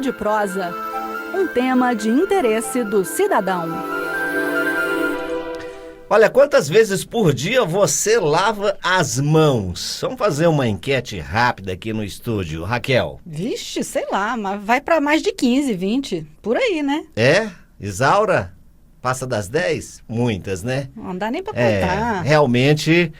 Minuto de Prosa, um tema de interesse do cidadão. Olha, quantas vezes por dia você lava as mãos? Vamos fazer uma enquete rápida aqui no estúdio. Raquel. Vixe, sei lá, mas vai para mais de 15, 20, por aí, né? É? Isaura? Passa das 10? Muitas, né? Não dá nem para contar. Realmente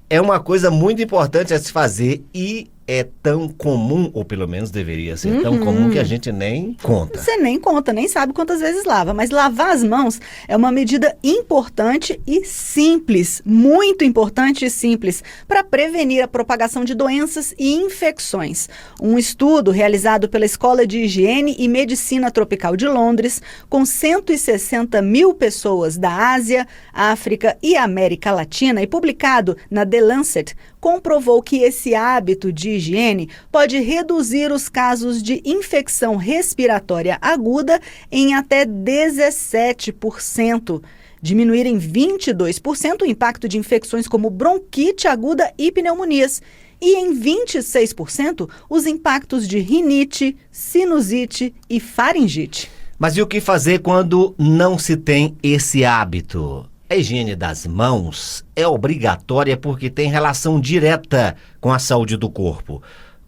é uma coisa muito importante a se fazer e é tão comum, ou pelo menos deveria ser tão comum, que a gente nem conta. Você nem conta, nem sabe quantas vezes lava, mas lavar as mãos é uma medida importante e simples, muito importante e simples, para prevenir a propagação de doenças e infecções. Um estudo realizado pela Escola de Higiene e Medicina Tropical de Londres, com 160 mil pessoas da Ásia, África e América Latina, e publicado na The Lancet, comprovou que esse hábito de higiene pode reduzir os casos de infecção respiratória aguda em até 17%, diminuir em 22% o impacto de infecções como bronquite aguda e pneumonias, e em 26% os impactos de rinite, sinusite e faringite. Mas e o que fazer quando não se tem esse hábito? A higiene das mãos é obrigatória porque tem relação direta com a saúde do corpo.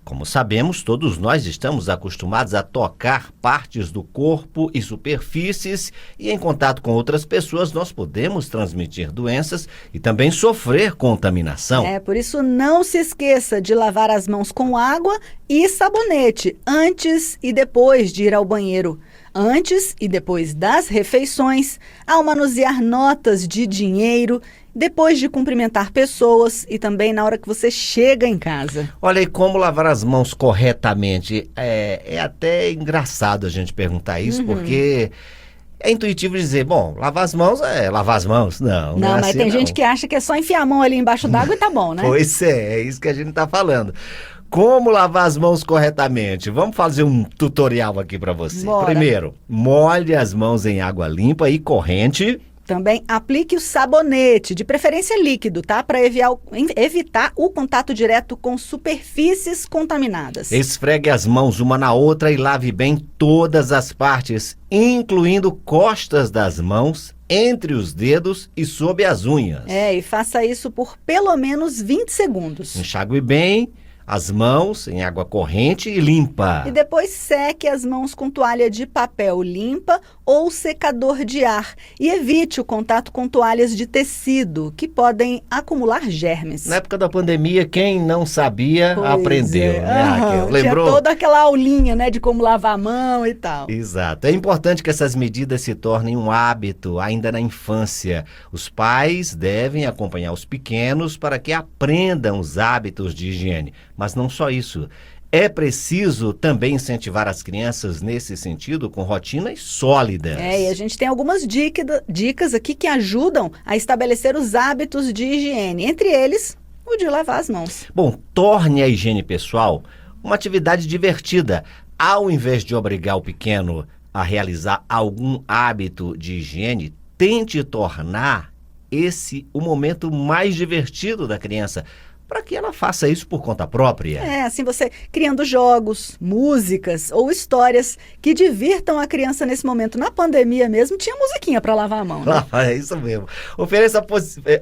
Como sabemos, todos nós estamos acostumados a tocar partes do corpo e superfícies e em contato com outras pessoas nós podemos transmitir doenças e também sofrer contaminação. Por isso não se esqueça de lavar as mãos com água e sabonete antes e depois de ir ao banheiro. Antes e depois das refeições, ao manusear notas de dinheiro, depois de cumprimentar pessoas e também na hora que você chega em casa. Olha, e como lavar as mãos corretamente? É até engraçado a gente perguntar isso, porque é intuitivo dizer, bom, lavar as mãos é lavar as mãos. Não é mas assim, tem gente que acha que é só enfiar a mão ali embaixo d'água e tá bom, né? Pois é isso que a gente tá falando. Como lavar as mãos corretamente? Vamos fazer um tutorial aqui para você. Bora. Primeiro, molhe as mãos em água limpa e corrente. Também aplique o sabonete, de preferência líquido, tá? Para evitar o contato direto com superfícies contaminadas. Esfregue as mãos uma na outra e lave bem todas as partes, incluindo costas das mãos, entre os dedos e sob as unhas. E faça isso por pelo menos 20 segundos. Enxague bem as mãos em água corrente e limpa. E depois seque as mãos com toalha de papel limpa ou secador de ar. E evite o contato com toalhas de tecido, que podem acumular germes. Na época da pandemia, quem não sabia, aprendeu, né, Raquel? Lembrou? Tinha toda aquela aulinha, né, de como lavar a mão e tal. Exato. É importante que essas medidas se tornem um hábito ainda na infância. Os pais devem acompanhar os pequenos para que aprendam os hábitos de higiene. Mas não só isso. É preciso também incentivar as crianças nesse sentido com rotinas sólidas. E a gente tem algumas dicas aqui que ajudam a estabelecer os hábitos de higiene. Entre eles, o de lavar as mãos. Bom, torne a higiene pessoal uma atividade divertida. Ao invés de obrigar o pequeno a realizar algum hábito de higiene, tente tornar esse o momento mais divertido da criança, para que ela faça isso por conta própria. Assim você criando jogos, músicas ou histórias que divirtam a criança nesse momento. Na pandemia mesmo, tinha musiquinha para lavar a mão, né? É isso mesmo. Ofereça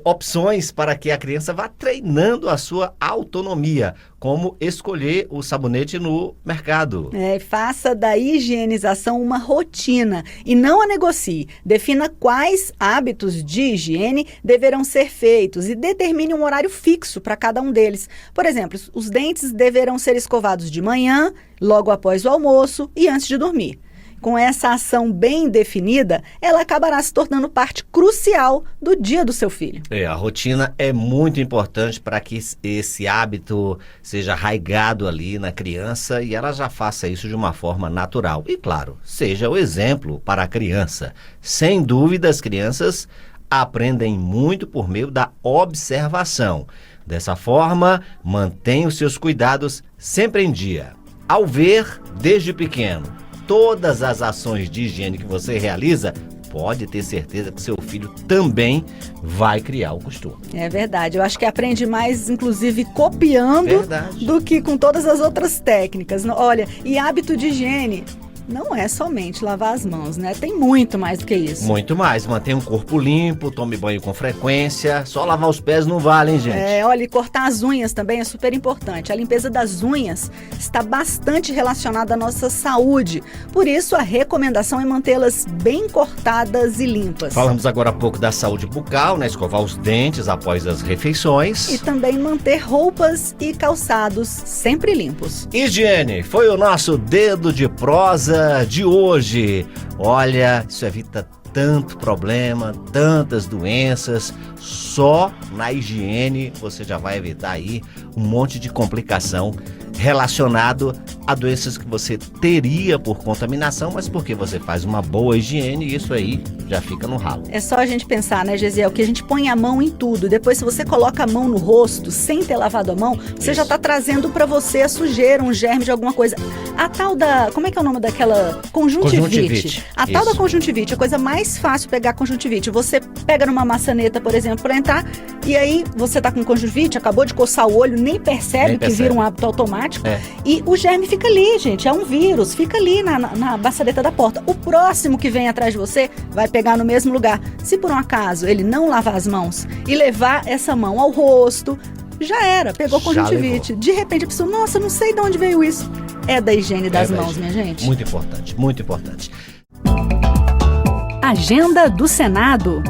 opções para que a criança vá treinando a sua autonomia, como escolher o sabonete no mercado. Faça da higienização uma rotina e não a negocie. Defina quais hábitos de higiene deverão ser feitos e determine um horário fixo para cada um deles. Por exemplo, os dentes deverão ser escovados de manhã, logo após o almoço e antes de dormir. Com essa ação bem definida, ela acabará se tornando parte crucial do dia do seu filho. A rotina é muito importante para que esse hábito seja arraigado ali na criança e ela já faça isso de uma forma natural. E, claro, seja o exemplo para a criança. Sem dúvida, as crianças aprendem muito por meio da observação. Dessa forma, mantenha os seus cuidados sempre em dia. Ao ver, desde pequeno, todas as ações de higiene que você realiza, pode ter certeza que seu filho também vai criar o costume. É verdade. Eu acho que aprende mais, inclusive, copiando Verdade. do que com todas as outras técnicas. Olha, e hábito de higiene não é somente lavar as mãos, né? Tem muito mais do que isso. Muito mais. Mantenha um corpo limpo, tome banho com frequência. Só lavar os pés não vale, hein, gente? Olha, e cortar as unhas também é super importante. A limpeza das unhas está bastante relacionada à nossa saúde. Por isso, a recomendação é mantê-las bem cortadas e limpas. Falamos agora há pouco da saúde bucal, né? Escovar os dentes após as refeições. E também manter roupas e calçados sempre limpos. Higiene foi o nosso dedo de prosa de hoje. Olha, isso evita tanto problema, tantas doenças. Só na higiene você já vai evitar aí um monte de complicação relacionado a doenças que você teria por contaminação, mas porque você faz uma boa higiene, isso aí já fica no ralo. É só a gente pensar, né, Gesiel, que a gente põe a mão em tudo. Depois, se você coloca a mão no rosto sem ter lavado a mão, você já está trazendo para você a sujeira, um germe de alguma coisa. A tal da... Como é que é o nome daquela? Conjuntivite. A tal da conjuntivite, a coisa mais fácil pegar conjuntivite. Você pega numa maçaneta, por exemplo, para entrar, e aí você tá com conjuntivite, acabou de coçar o olho, nem percebe que vira um hábito automático. E o germe fica ali, gente, é um vírus, fica ali na maçaneta da porta. O próximo que vem atrás de você vai pegar no mesmo lugar. Se por um acaso ele não lavar as mãos e levar essa mão ao rosto, já era, pegou conjuntivite. De repente a pessoa, nossa, não sei de onde veio isso. É da higiene das mãos, minha gente. Muito importante, muito importante. Agenda do Senado.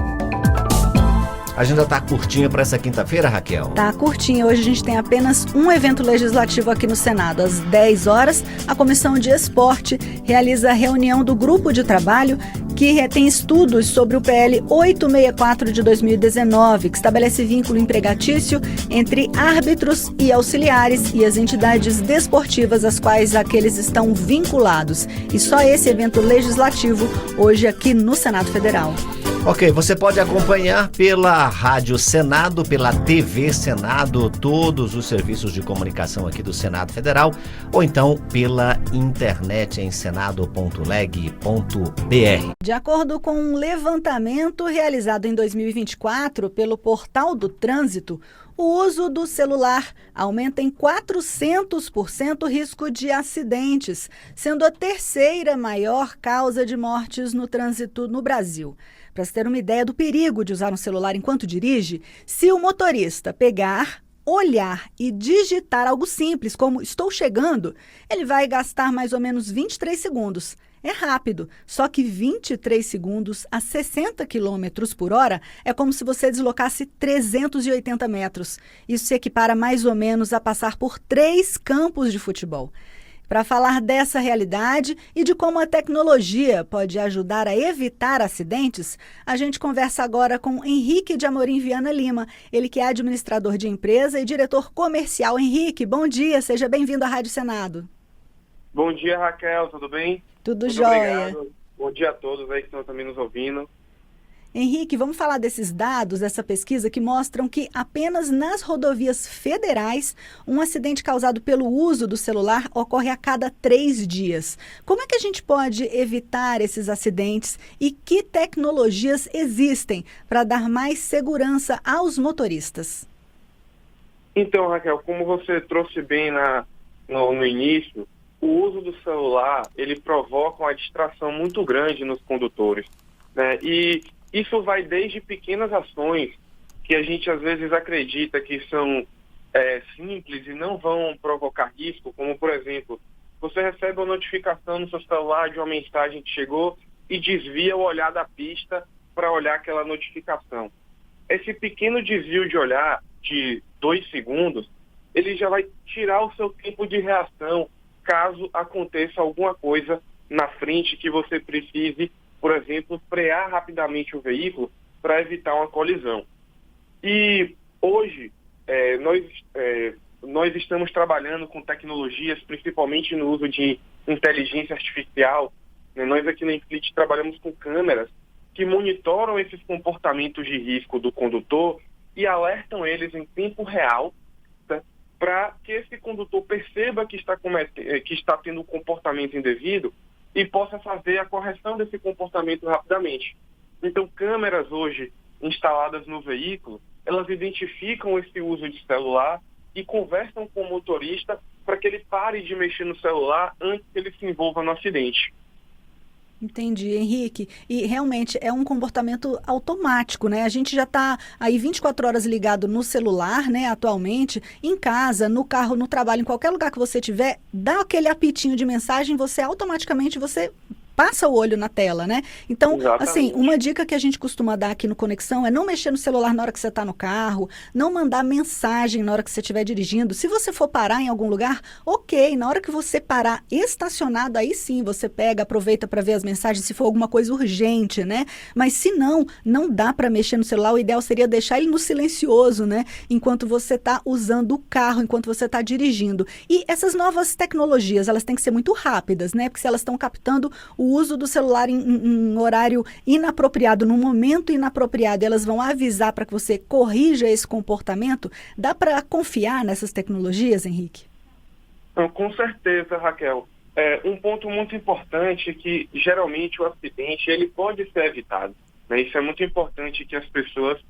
A agenda tá curtinha para essa quinta-feira, Raquel? Tá curtinha. Hoje a gente tem apenas um evento legislativo aqui no Senado. Às 10 horas, a Comissão de Esporte realiza a reunião do grupo de trabalho que tem estudos sobre o PL 864 de 2019, que estabelece vínculo empregatício entre árbitros e auxiliares e as entidades desportivas às quais aqueles estão vinculados. E só esse evento legislativo hoje aqui no Senado Federal. Ok, você pode acompanhar pela Rádio Senado, pela TV Senado, todos os serviços de comunicação aqui do Senado Federal, ou então pela internet em senado.leg.br. De acordo com um levantamento realizado em 2024 pelo Portal do Trânsito, o uso do celular aumenta em 400% o risco de acidentes, sendo a terceira maior causa de mortes no trânsito no Brasil. Para se ter uma ideia do perigo de usar um celular enquanto dirige, se o motorista pegar, olhar e digitar algo simples, como "estou chegando", ele vai gastar mais ou menos 23 segundos. É rápido, só que 23 segundos a 60 km por hora é como se você deslocasse 380 metros. Isso se equipara mais ou menos a passar por 3 campos de futebol. Para falar dessa realidade e de como a tecnologia pode ajudar a evitar acidentes, a gente conversa agora com Henrique de Amorim Viana Lima, ele que é administrador de empresa e diretor comercial. Henrique, bom dia, seja bem-vindo à Rádio Senado. Bom dia, Raquel, tudo bem? Tudo Muito jóia. Obrigado. Bom dia a todos aí que estão também nos ouvindo. Henrique, vamos falar desses dados, dessa pesquisa que mostram que apenas nas rodovias federais, um acidente causado pelo uso do celular ocorre a cada 3 dias. Como é que a gente pode evitar esses acidentes e que tecnologias existem para dar mais segurança aos motoristas? Então, Raquel, como você trouxe bem no início, o uso do celular, ele provoca uma distração muito grande nos condutores, né? E isso vai desde pequenas ações que a gente às vezes acredita que são simples e não vão provocar risco, como por exemplo, você recebe uma notificação no seu celular de uma mensagem que chegou e desvia o olhar da pista para olhar aquela notificação. Esse pequeno desvio de olhar de 2 segundos, ele já vai tirar o seu tempo de reação caso aconteça alguma coisa na frente que você precise, por exemplo, frear rapidamente o veículo para evitar uma colisão. E hoje nós estamos trabalhando com tecnologias, principalmente no uso de inteligência artificial. Nós aqui na Inflit trabalhamos com câmeras que monitoram esses comportamentos de risco do condutor e alertam eles em tempo real, tá, para que esse condutor perceba que está tendo um comportamento indevido e possa fazer a correção desse comportamento rapidamente. Então, câmeras hoje instaladas no veículo, elas identificam esse uso de celular e conversam com o motorista para que ele pare de mexer no celular antes que ele se envolva no acidente. Entendi, Henrique. E realmente é um comportamento automático, né? A gente já está aí 24 horas ligado no celular, né? Atualmente, em casa, no carro, no trabalho, em qualquer lugar que você tiver, dá aquele apitinho de mensagem, você automaticamente passa o olho na tela, né? Então, assim, Exatamente. uma dica que a gente costuma dar aqui no Conexão é não mexer no celular na hora que você está no carro, não mandar mensagem na hora que você estiver dirigindo. Se você for parar em algum lugar, ok, na hora que você parar estacionado, aí sim você pega, aproveita para ver as mensagens, se for alguma coisa urgente, né? Mas se não, não dá para mexer no celular, o ideal seria deixar ele no silencioso, né? Enquanto você está usando o carro, enquanto você está dirigindo. E essas novas tecnologias, elas têm que ser muito rápidas, né? Porque se elas estão captando o uso do celular em horário inapropriado, no momento inapropriado, elas vão avisar para que você corrija esse comportamento. Dá para confiar nessas tecnologias, Henrique? Então, com certeza, Raquel. Um ponto muito importante é que, geralmente, o acidente ele pode ser evitado, né? Isso é muito importante que as pessoas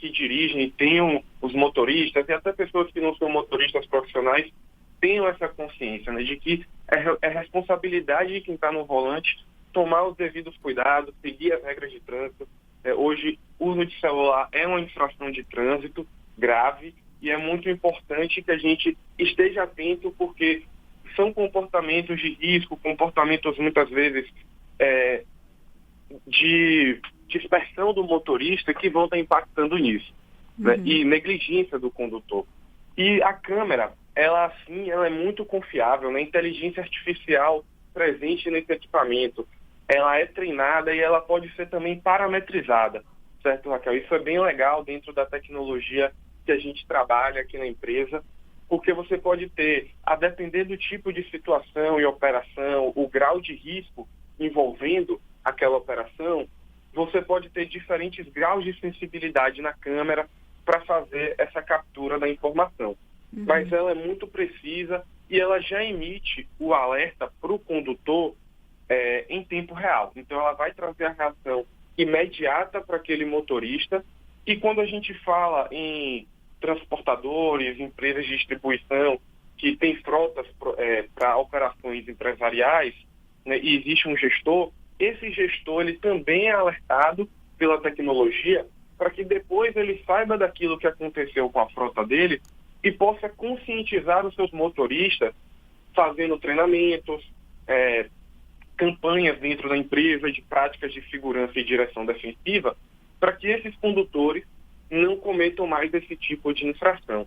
que dirigem, tenham os motoristas e até pessoas que não são motoristas profissionais, tenham essa consciência, né, de que é responsabilidade de quem está no volante tomar os devidos cuidados, seguir as regras de trânsito. Hoje, o uso de celular é uma infração de trânsito grave e é muito importante que a gente esteja atento, porque são comportamentos de risco, comportamentos muitas vezes de dispersão do motorista que vão estar impactando nisso, né, e negligência do condutor. E a câmera, ela é muito confiável, né? A inteligência artificial presente nesse equipamento, ela é treinada e ela pode ser também parametrizada, certo, Raquel? Isso é bem legal dentro da tecnologia que a gente trabalha aqui na empresa, porque você pode ter, a depender do tipo de situação e operação, o grau de risco envolvendo aquela operação, você pode ter diferentes graus de sensibilidade na câmera para fazer essa captura da informação. Mas ela é muito precisa e ela já emite o alerta para o condutor em tempo real. Então ela vai trazer a reação imediata para aquele motorista. E quando a gente fala em transportadores, empresas de distribuição que têm frotas para operações empresariais, né, e existe um gestor, esse gestor ele também é alertado pela tecnologia para que depois ele saiba daquilo que aconteceu com a frota dele e possa conscientizar os seus motoristas, fazendo treinamentos, campanhas dentro da empresa de práticas de segurança e direção defensiva, para que esses condutores não cometam mais esse tipo de infração.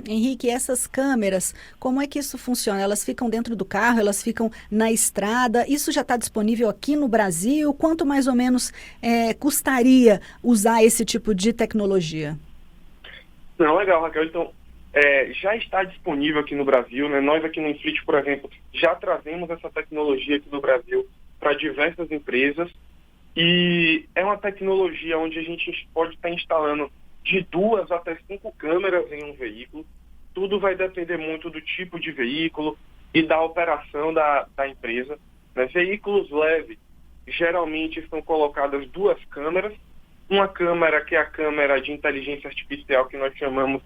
Henrique, essas câmeras, como é que isso funciona? Elas ficam dentro do carro, elas ficam na estrada? Isso já está disponível aqui no Brasil? Quanto mais ou menos custaria usar esse tipo de tecnologia? Não, legal, Raquel. Então, já está disponível aqui no Brasil, né? Nós aqui no Inflit, por exemplo, já trazemos essa tecnologia aqui no Brasil para diversas empresas e é uma tecnologia onde a gente pode estar instalando de 2 até 5 câmeras em um veículo. Tudo vai depender muito do tipo de veículo e da operação da empresa, né? Veículos leves, geralmente são colocadas 2 câmeras, uma câmera que é a câmera de inteligência artificial que nós chamamos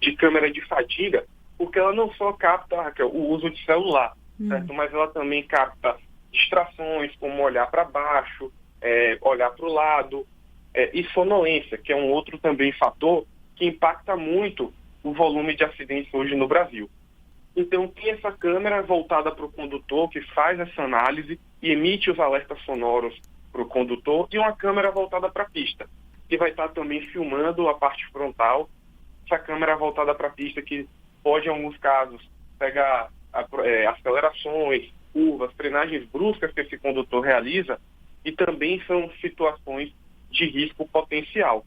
de câmera de fadiga, porque ela não só capta, Raquel, o uso de celular, certo? Mas ela também capta distrações, como olhar para baixo, olhar para o lado, e sonolência, que é um outro também fator que impacta muito o volume de acidentes hoje no Brasil. Então, tem essa câmera voltada para o condutor, que faz essa análise e emite os alertas sonoros para o condutor, e uma câmera voltada para a pista, que vai estar também filmando a parte frontal. Essa câmera voltada para a pista que pode, em alguns casos, pegar acelerações, curvas, frenagens bruscas que esse condutor realiza, e também são situações de risco potencial.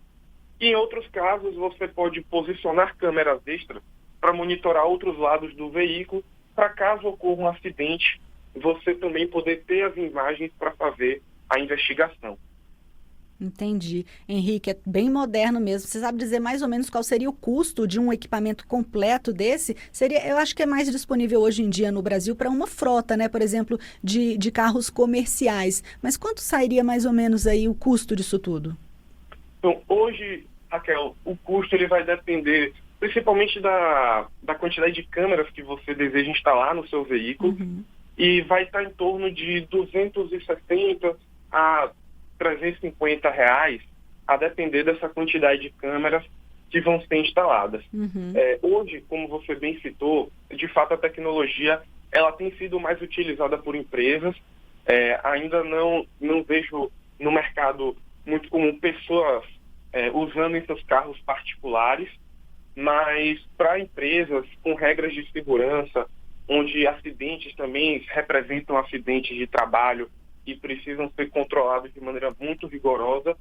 E em outros casos, você pode posicionar câmeras extras para monitorar outros lados do veículo, para caso ocorra um acidente, você também poder ter as imagens para fazer a investigação. Entendi. Henrique, é bem moderno mesmo. Você sabe dizer mais ou menos qual seria o custo de um equipamento completo desse? Eu acho que é mais disponível hoje em dia no Brasil para uma frota, né? Por exemplo, de carros comerciais. Mas quanto sairia mais ou menos aí o custo disso tudo? Então, hoje, Raquel, o custo ele vai depender principalmente da quantidade de câmeras que você deseja instalar no seu veículo e vai estar em torno de 260 a R$ 350, a depender dessa quantidade de câmeras que vão ser instaladas. Hoje, como você bem citou, de fato a tecnologia ela tem sido mais utilizada por empresas. Ainda não vejo no mercado muito comum pessoas usando em seus carros particulares, mas para empresas com regras de segurança, onde acidentes também representam acidentes de trabalho e precisam ser controlados de maneira muito rigorosa,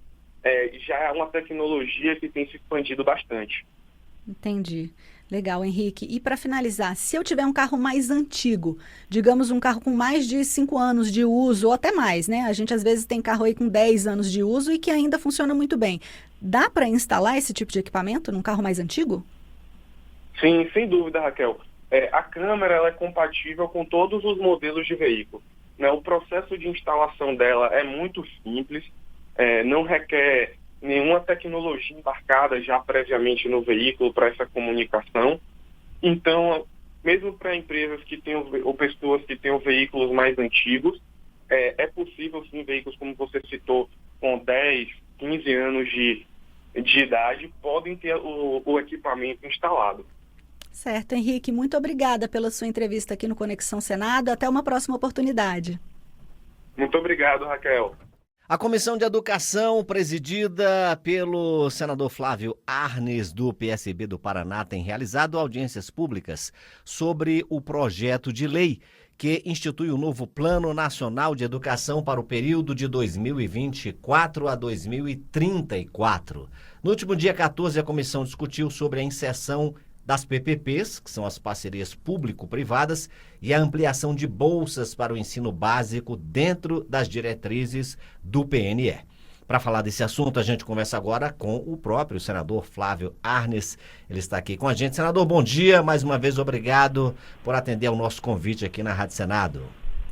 já é uma tecnologia que tem se expandido bastante. Entendi. Legal, Henrique. E para finalizar, se eu tiver um carro mais antigo, digamos um carro com mais de 5 anos de uso, ou até mais, né? A gente às vezes tem carro aí com 10 anos de uso e que ainda funciona muito bem. Dá para instalar esse tipo de equipamento num carro mais antigo? Sim, sem dúvida, Raquel. A câmera ela é compatível com todos os modelos de veículo, né? O processo de instalação dela é muito simples, não requer nenhuma tecnologia embarcada já previamente no veículo para essa comunicação. Então, mesmo para empresas que têm ou pessoas que tenham veículos mais antigos, é possível sim, veículos como você citou, com 10, 15 anos de idade, podem ter o equipamento instalado. Certo, Henrique, muito obrigada pela sua entrevista aqui no Conexão Senado. Até uma próxima oportunidade. Muito obrigado, Raquel. A Comissão de Educação, presidida pelo senador Flávio Arnes, do PSB do Paraná, tem realizado audiências públicas sobre o projeto de lei que institui o novo Plano Nacional de Educação para o período de 2024 a 2034. No último dia 14, a comissão discutiu sobre a inserção das PPPs, que são as parcerias público-privadas, e a ampliação de bolsas para o ensino básico dentro das diretrizes do PNE. Para falar desse assunto, a gente conversa agora com o próprio senador Flávio Arnes. Ele está aqui com a gente. Senador, bom dia. Mais uma vez, obrigado por atender ao nosso convite aqui na Rádio Senado.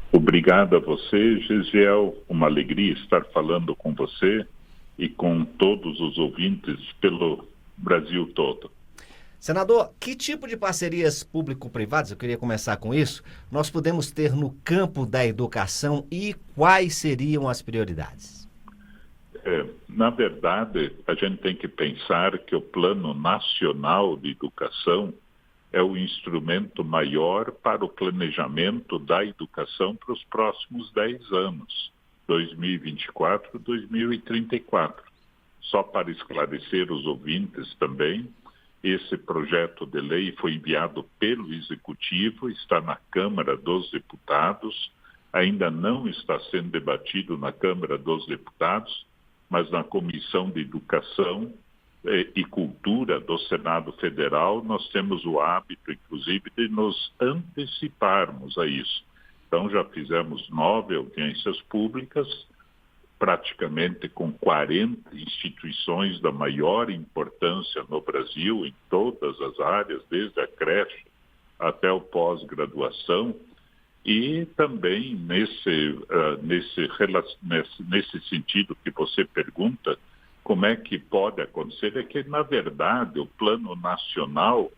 Obrigado a você, Gisiel. Uma alegria estar falando com você e com todos os ouvintes pelo Brasil todo. Senador, que tipo de parcerias público-privadas, eu queria começar com isso, nós podemos ter no campo da educação e quais seriam as prioridades? Na verdade, a gente tem que pensar que o Plano Nacional de Educação é o instrumento maior para o planejamento da educação para os próximos 10 anos, 2024 e 2034. Só para esclarecer os ouvintes também, esse projeto de lei foi enviado pelo Executivo, está na Câmara dos Deputados, ainda não está sendo debatido na Câmara dos Deputados, mas na Comissão de Educação e Cultura do Senado Federal nós temos o hábito, inclusive, de nos anteciparmos a isso. Então já fizemos 9 audiências públicas, praticamente com 40 instituições da maior importância no Brasil, em todas as áreas, desde a creche até o pós-graduação, e também nesse sentido que você pergunta, como é que pode acontecer, é que, na verdade, o Plano Nacional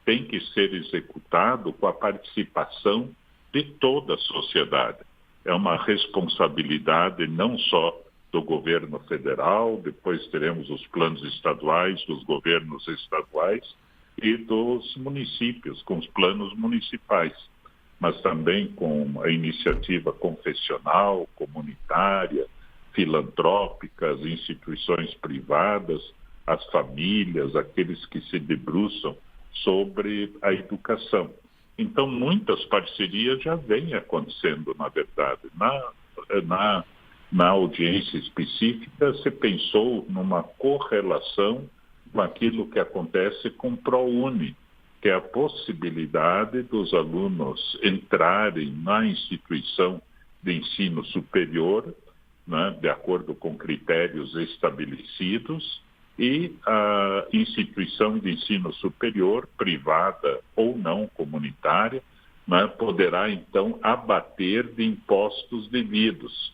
tem que ser executado com a participação de toda a sociedade. É uma responsabilidade não só do governo federal, depois teremos os planos estaduais, dos governos estaduais e dos municípios, com os planos municipais, mas também com a iniciativa confessional, comunitária, filantrópica, as instituições privadas, as famílias, aqueles que se debruçam sobre a educação. Então, muitas parcerias já vêm acontecendo, na verdade. Na audiência específica, se pensou numa correlação com aquilo que acontece com o ProUni, que é a possibilidade dos alunos entrarem na instituição de ensino superior né, de acordo com critérios estabelecidos, e a instituição de ensino superior, privada ou não comunitária, né, poderá então abater de impostos devidos.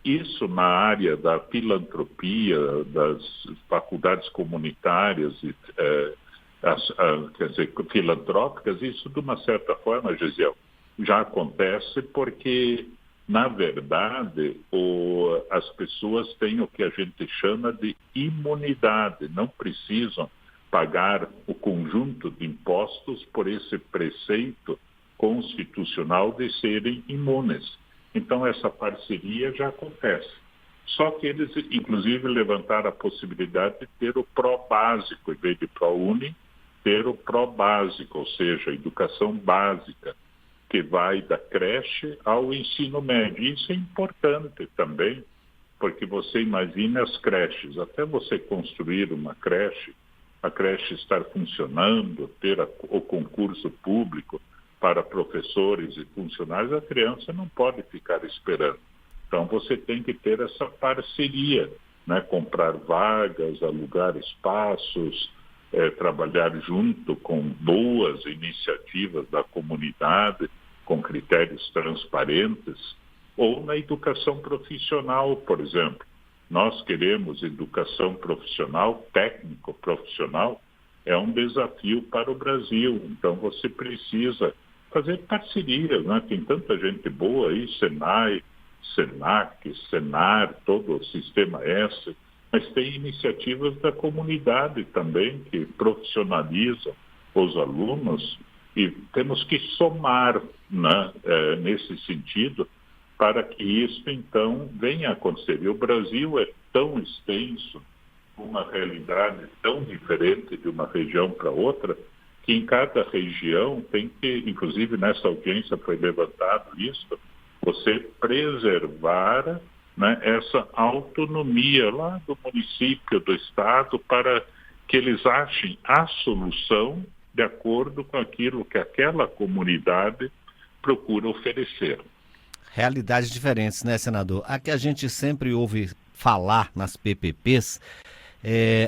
Isso na área da filantropia, das faculdades comunitárias, quer dizer, filantrópicas, isso de uma certa forma, Gisele, já acontece porque, na verdade, as pessoas têm o que a gente chama de imunidade, não precisam pagar o conjunto de impostos por esse preceito constitucional de serem imunes. Então, essa parceria já acontece. Só que eles, inclusive, levantaram a possibilidade de ter o pró-básico, em vez de pró-uni, ter o pró-básico, ou seja, a educação básica, que vai da creche ao ensino médio. Isso é importante também, porque você imagina as creches, até você construir uma creche, a creche estar funcionando, ter o concurso público para professores e funcionários, a criança não pode ficar esperando. Então, você tem que ter essa parceria, né? Comprar vagas, alugar espaços, trabalhar junto com boas iniciativas da comunidade, com critérios transparentes, ou na educação profissional, por exemplo. Nós queremos educação profissional, técnico-profissional, é um desafio para o Brasil. Então, você precisa fazer parcerias, né? Tem tanta gente boa aí, Senai, Senac, Senar, todo o sistema S, mas tem iniciativas da comunidade também que profissionalizam os alunos e temos que somar, né, nesse sentido para que isso então venha a acontecer. E o Brasil é tão extenso, uma realidade tão diferente de uma região para outra, que em cada região tem que, inclusive nessa audiência foi levantado isso, você preservar, né, essa autonomia lá do município, do estado, para que eles achem a solução de acordo com aquilo que aquela comunidade procura oferecer. Realidades diferentes, né, senador? A que a gente sempre ouve falar nas PPPs,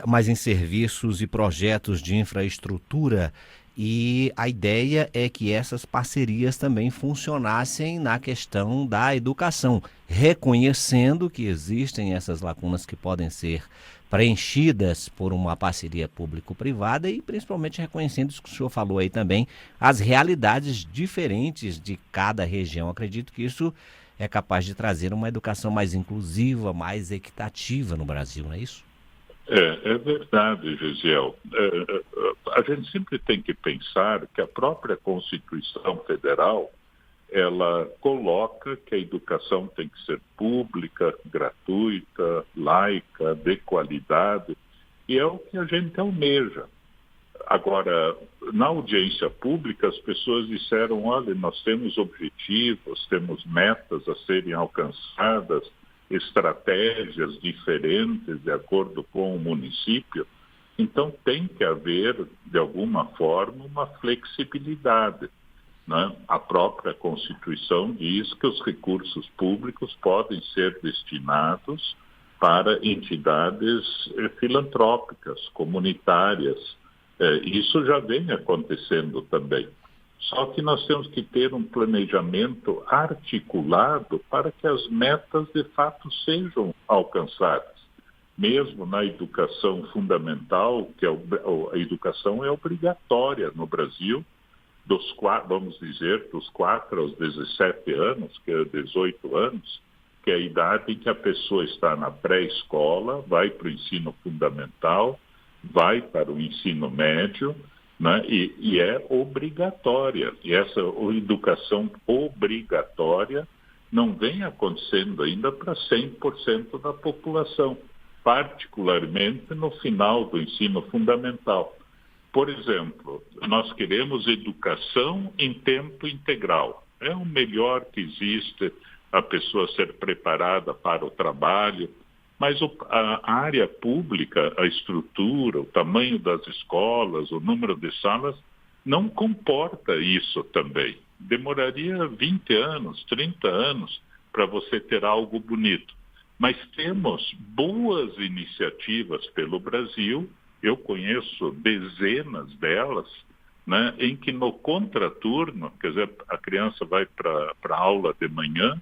mas em serviços e projetos de infraestrutura, e a ideia é que essas parcerias também funcionassem na questão da educação, reconhecendo que existem essas lacunas que podem ser preenchidas por uma parceria público-privada e principalmente reconhecendo isso que o senhor falou aí também, as realidades diferentes de cada região. Acredito que isso é capaz de trazer uma educação mais inclusiva, mais equitativa no Brasil, não é isso? É verdade, Gisele. A gente sempre tem que pensar que a própria Constituição Federal, ela coloca que a educação tem que ser pública, gratuita, laica, de qualidade, e é o que a gente almeja. Agora, na audiência pública, as pessoas disseram, olha, nós temos objetivos, temos metas a serem alcançadas, estratégias diferentes de acordo com o município, então tem que haver, de alguma forma, uma flexibilidade, né? A própria Constituição diz que os recursos públicos podem ser destinados para entidades filantrópicas, comunitárias. Isso já vem acontecendo também. Só que nós temos que ter um planejamento articulado para que as metas, de fato, sejam alcançadas. Mesmo na educação fundamental, que a educação é obrigatória no Brasil, vamos dizer, dos 4 aos 17 anos, que é 18 anos, que é a idade em que a pessoa está na pré-escola, vai para o ensino fundamental, vai para o ensino médio, né? E é obrigatória. E essa educação obrigatória não vem acontecendo ainda para 100% da população, particularmente no final do ensino fundamental. Por exemplo, nós queremos educação em tempo integral. É o melhor que existe, a pessoa ser preparada para o trabalho, mas a área pública, a estrutura, o tamanho das escolas, o número de salas, não comporta isso também. Demoraria 20 anos, 30 anos para você ter algo bonito. Mas temos boas iniciativas pelo Brasil, eu conheço dezenas delas, né, em que no contraturno, quer dizer, a criança vai para a aula de manhã,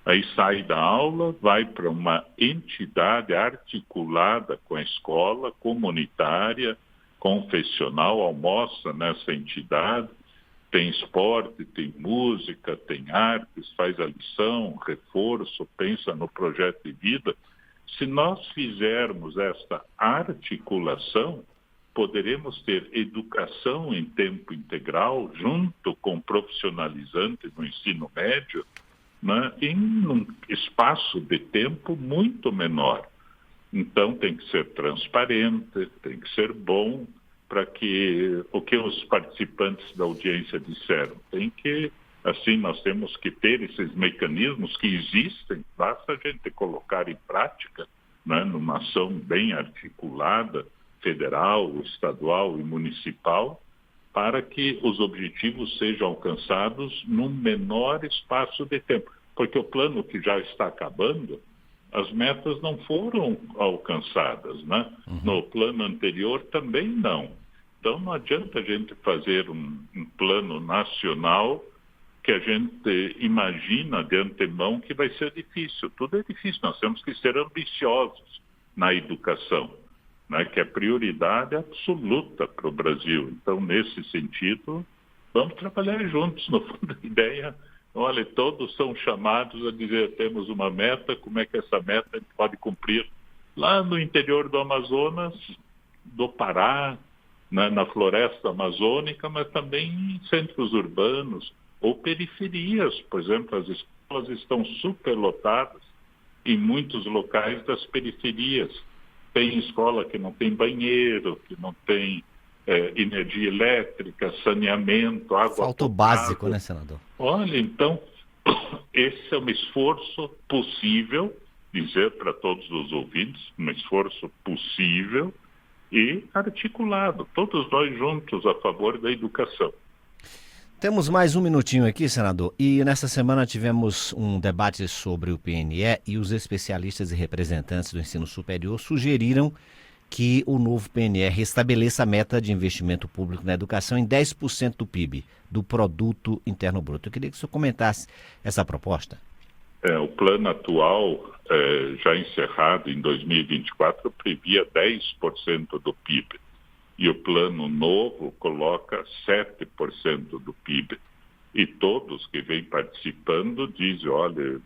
aí sai da aula, vai para uma entidade articulada com a escola, comunitária, confessional, almoça nessa entidade, tem esporte, tem música, tem artes, faz a lição, reforço, pensa no projeto de vida. Se nós fizermos esta articulação, poderemos ter educação em tempo integral, junto com profissionalizantes no ensino médio, né, em um espaço de tempo muito menor. Então, tem que ser transparente, tem que ser bom, para que o que os participantes da audiência disseram. Tem que, assim, nós temos que ter esses mecanismos que existem, basta a gente colocar em prática, né, numa ação bem articulada, federal, estadual e municipal, para que os objetivos sejam alcançados num menor espaço de tempo. Porque o plano que já está acabando, as metas não foram alcançadas, né? No plano anterior também não. Então não adianta a gente fazer um plano nacional que a gente imagina de antemão que vai ser difícil. Tudo é difícil, nós temos que ser ambiciosos na educação, né? Que é prioridade absoluta para o Brasil. Então, nesse sentido, vamos trabalhar juntos. No fundo, a ideia, olha, todos são chamados a dizer, temos uma meta, como é que essa meta a gente pode cumprir? Lá no interior do Amazonas, do Pará, na floresta amazônica, mas também em centros urbanos ou periferias. Por exemplo, as escolas estão superlotadas em muitos locais das periferias. Tem escola que não tem banheiro, que não tem energia elétrica, saneamento, água Falta o básico, né, senador? Olha, então, esse é um esforço possível, dizer para todos os ouvintes, um esforço possível e articulado, todos nós juntos a favor da educação. Temos mais um minutinho aqui, senador, e nessa semana tivemos um debate sobre o PNE e os especialistas e representantes do ensino superior sugeriram que o novo PNE restabeleça a meta de investimento público na educação em 10% do PIB, do Produto Interno Bruto. Eu queria que o senhor comentasse essa proposta. O plano atual, já encerrado em 2024, previa 10% do PIB. E o plano novo coloca 7% do PIB. E todos que vêm participando dizem, olha,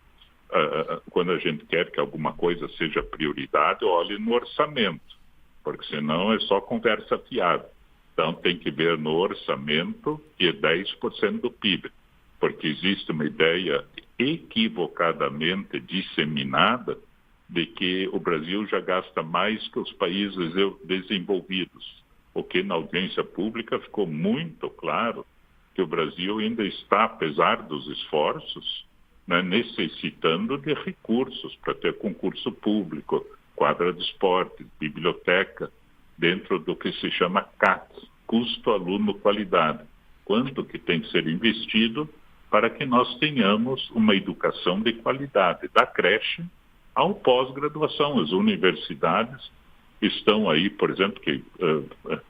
quando a gente quer que alguma coisa seja prioridade, olhe no orçamento, porque senão é só conversa fiada. Então tem que ver no orçamento que é 10% do PIB, porque existe uma ideia equivocadamente disseminada de que o Brasil já gasta mais que os países desenvolvidos. O que na audiência pública ficou muito claro que o Brasil ainda está, apesar dos esforços, né, necessitando de recursos para ter concurso público, quadra de esporte, biblioteca, dentro do que se chama CAT, custo aluno qualidade. Quanto que tem que ser investido para que nós tenhamos uma educação de qualidade, da creche ao pós-graduação. As universidades estão aí, por exemplo, que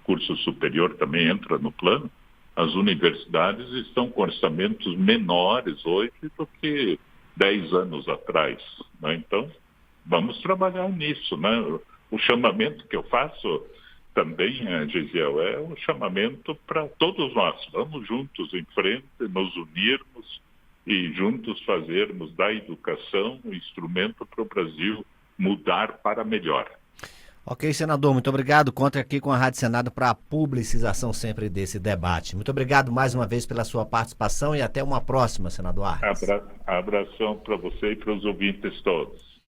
curso superior também entra no plano, as universidades estão com orçamentos menores hoje do que 10 anos atrás, né? Então, vamos trabalhar nisso, né? O chamamento que eu faço também, Gisiel, é um chamamento para todos nós. Vamos juntos em frente, nos unirmos e juntos fazermos da educação um instrumento para o Brasil mudar para melhor. Ok, senador, muito obrigado. Conte aqui com a Rádio Senado para a publicização sempre desse debate. Muito obrigado mais uma vez pela sua participação e até uma próxima, senador Arnes. Abração para você e para os ouvintes todos.